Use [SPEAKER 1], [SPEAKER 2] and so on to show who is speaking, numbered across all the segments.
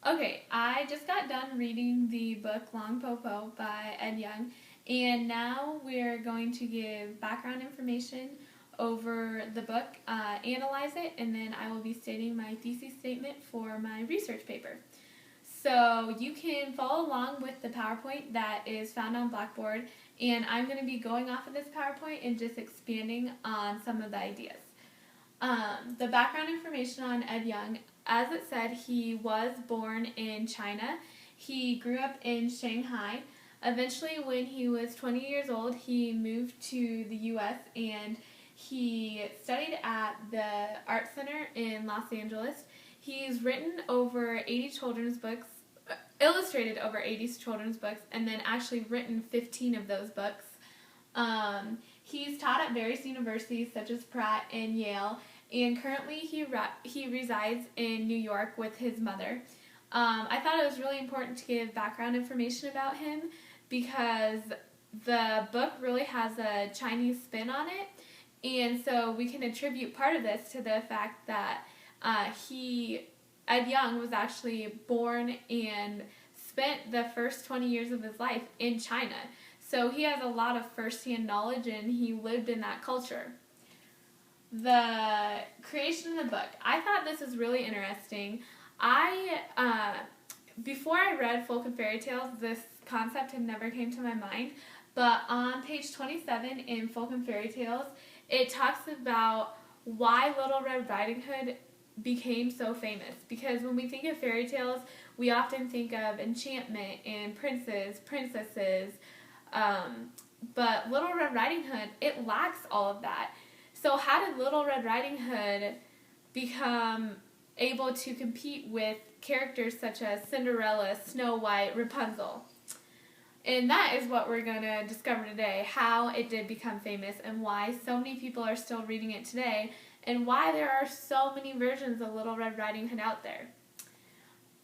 [SPEAKER 1] Okay, I just got done reading the book Long Popo by Ed Young, and now we're going to give background information over the book, analyze it, and then I will be stating my thesis statement for my research paper. So you can follow along with the PowerPoint that is found on Blackboard, and I'm going to be going off of this PowerPoint and just expanding on some of the ideas. The background information on Ed Young, as it said, he was born in China. He grew up in Shanghai. Eventually, when he was 20 years old, he moved to the U.S. and he studied at the Art Center in Los Angeles. He's written over 80 children's books, illustrated over 80 children's books, and then actually written 15 of those books. He's taught at various universities such as Pratt and Yale, and currently he resides in New York with his mother. I thought it was really important to give background information about him because the book really has a Chinese spin on it, and so we can attribute part of this to the fact that Ed Young was actually born and spent the first 20 years of his life in China. So he has a lot of first-hand knowledge and he lived in that culture. The creation of the book. I thought this was really interesting. Before I read Folk and Fairy Tales, this concept had never came to my mind. But on page 27 in Folk and Fairy Tales, it talks about why Little Red Riding Hood became so famous. Because when we think of fairy tales, we often think of enchantment and princes, princesses, but Little Red Riding Hood, it lacks all of that. So how did Little Red Riding Hood become able to compete with characters such as Cinderella, Snow White, Rapunzel? And that is what we're going to discover today, how it did become famous and why so many people are still reading it today and why there are so many versions of Little Red Riding Hood out there.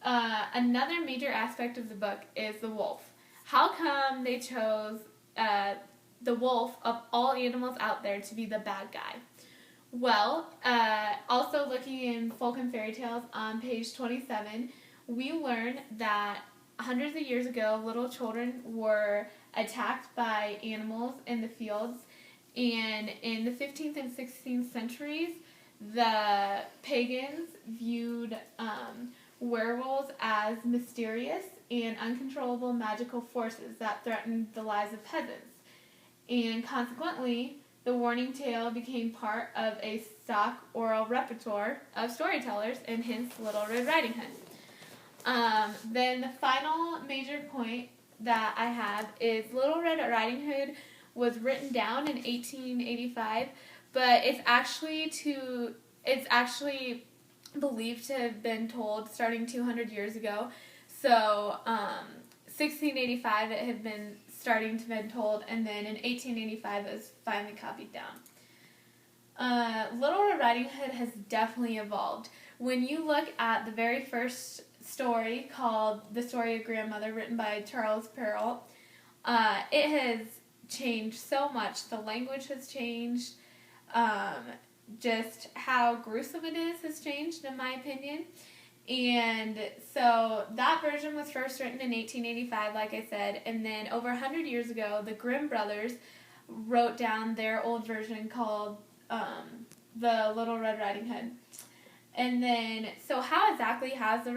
[SPEAKER 1] Another major aspect of the book is the wolf. How come they chose the wolf of all animals out there to be the bad guy? Well, also looking in Folk and Fairy Tales on page 27, we learn that hundreds of years ago, little children were attacked by animals in the fields, and in the 15th and 16th centuries, the pagans viewed werewolves as mysterious and uncontrollable magical forces that threatened the lives of peasants. And consequently, the warning tale became part of a stock oral repertoire of storytellers, and hence Little Red Riding Hood. Then the final major point that I have is Little Red Riding Hood was written down in 1885, but it's actually believed to have been told starting 200 years ago. So 1685 it had been starting to been told, and then in 1885 it was finally copied down. Little Red Riding Hood has definitely evolved. When you look at the very first story called The Story of Grandmother, written by Charles Perrault, it has changed so much. The language has changed. Just how gruesome it is has changed, in my opinion. And so that version was first written in 1885, like I said, and then over 100 years ago, the Grimm brothers wrote down their old version called The Little Red Riding Hood. And then, so how exactly has the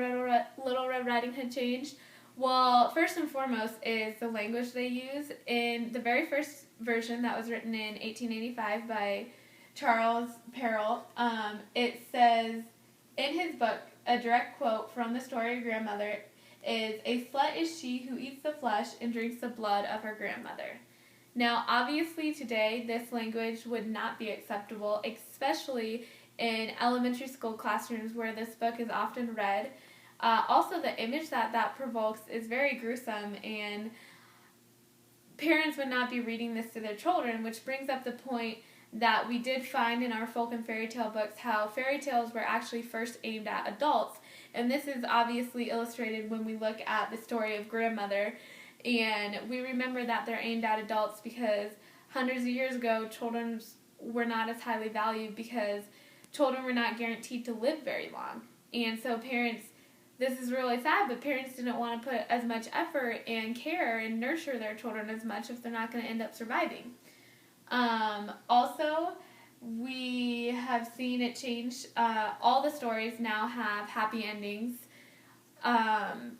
[SPEAKER 1] Little Red Riding Hood changed? Well, first and foremost is the language they use. In the very first version that was written in 1885 by Charles Perrault, it says in his book, a direct quote from The Story of Grandmother is, "A slut is she who eats the flesh and drinks the blood of her grandmother." Now, obviously today, this language would not be acceptable, especially in elementary school classrooms where this book is often read. Also, the image that provokes is very gruesome, and parents would not be reading this to their children, which brings up the point that we did find in our folk and fairy tale books how fairy tales were actually first aimed at adults, and this is obviously illustrated when we look at the story of Grandmother, and we remember that they're aimed at adults because hundreds of years ago children were not as highly valued because children were not guaranteed to live very long, and so parents this is really sad, but parents didn't want to put as much effort and care and nurture their children as much if they're not going to end up surviving. Also, we have seen it change. All the stories now have happy endings.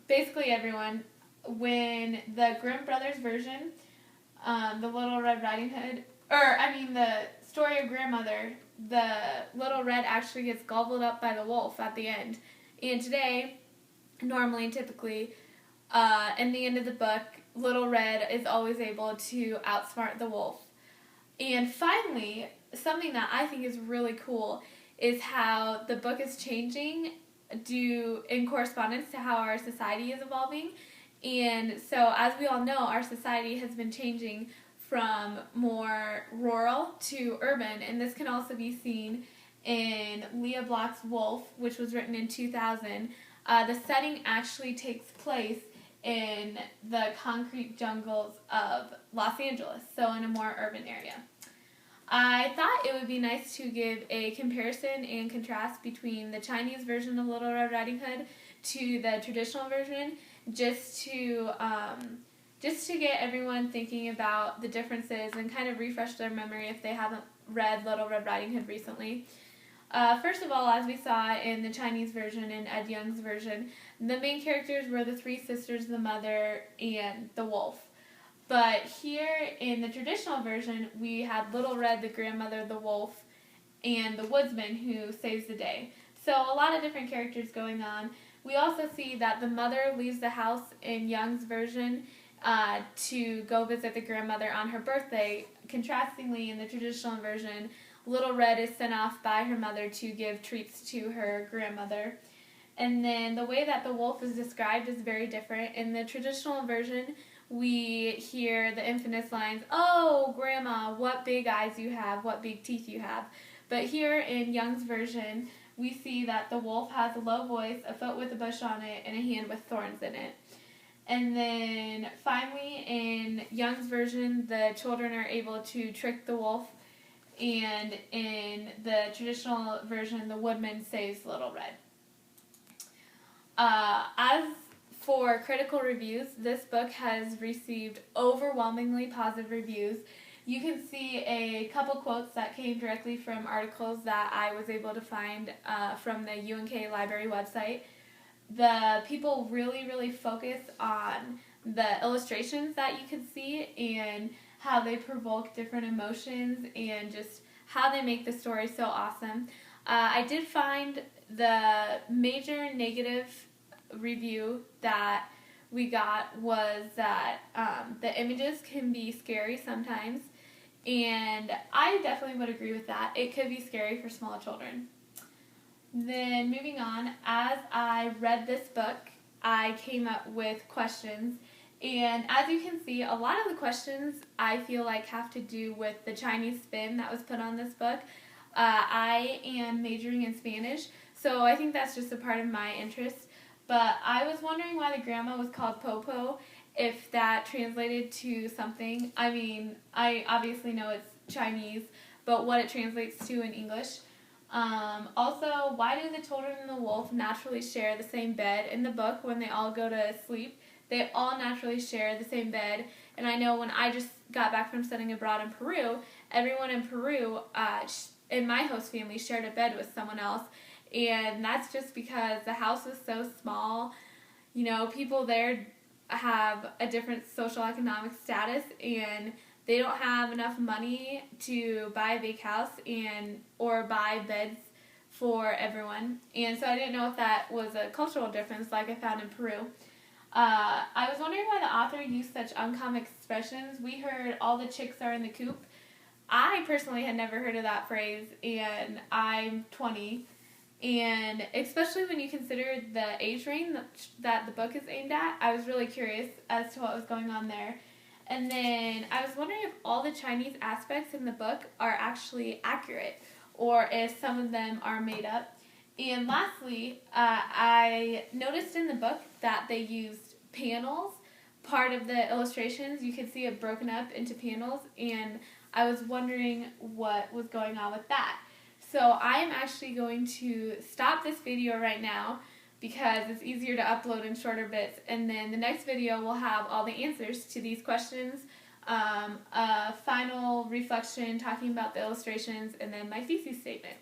[SPEAKER 1] Basically everyone, when the Grimm Brothers version, the Little Red Riding Hood, the story of Grandmother, the Little Red actually gets gobbled up by the wolf at the end. And today, normally and typically, in the end of the book, Little Red is always able to outsmart the wolf. And finally, something that I think is really cool is how the book is changing due in correspondence to how our society is evolving. And so, as we all know, our society has been changing from more rural to urban, and this can also be seen in Leah Block's Wolf, which was written in 2000. The setting actually takes place in the concrete jungles of Los Angeles, so in a more urban area. I thought it would be nice to give a comparison and contrast between the Chinese version of Little Red Riding Hood to the traditional version, just to get everyone thinking about the differences and kind of refresh their memory if they haven't read Little Red Riding Hood recently. First of all, as we saw in the Chinese version and Ed Young's version, the main characters were the three sisters, the mother, and the wolf. But here in the traditional version, we had Little Red, the grandmother, the wolf, and the woodsman who saves the day. So a lot of different characters going on. We also see that the mother leaves the house in Young's version to go visit the grandmother on her birthday. Contrastingly, in the traditional version, Little Red is sent off by her mother to give treats to her grandmother. And then the way that the wolf is described is very different. In the traditional version, we hear the infamous lines, "Oh, Grandma, what big eyes you have, what big teeth you have." But here in Young's version, we see that the wolf has a low voice, a foot with a bush on it, and a hand with thorns in it. And then finally, in Young's version, the children are able to trick the wolf. And in the traditional version, the woodman saves Little Red. As for critical reviews, this book has received overwhelmingly positive reviews. You can see a couple quotes that came directly from articles that I was able to find from the UNK library website. The people really focus on the illustrations that you can see and how they provoke different emotions and just how they make the story so awesome. I did find the major negative review that we got was that the images can be scary sometimes, and I definitely would agree with that. It could be scary for small children. Then moving on, as I read this book, I came up with questions. And as you can see, a lot of the questions I feel like have to do with the Chinese spin that was put on this book. I am majoring in Spanish, so I think that's just a part of my interest. But I was wondering why the grandma was called Popo, if that translated to something. I mean, I obviously know it's Chinese, but what it translates to in English. Also, why do the children and the wolf naturally share the same bed in the book when they all go to sleep? They all naturally share the same bed, and I know when I just got back from studying abroad in Peru, everyone in Peru, in my host family, shared a bed with someone else, and that's just because the house was so small. You know, people there have a different social economic status, and they don't have enough money to buy a big house or buy beds for everyone, and so I didn't know if that was a cultural difference like I found in Peru. I was wondering why the author used such uncommon expressions. We heard "all the chicks are in the coop." I personally had never heard of that phrase, and I'm 20. And especially when you consider the age range that the book is aimed at, I was really curious as to what was going on there. And then I was wondering if all the Chinese aspects in the book are actually accurate, or if some of them are made up. And lastly, I noticed in the book that they used panels. Part of the illustrations, you could see it broken up into panels, and I was wondering what was going on with that. So I am actually going to stop this video right now, because it's easier to upload in shorter bits. And then the next video will have all the answers to these questions, a final reflection talking about the illustrations, and then my thesis statement.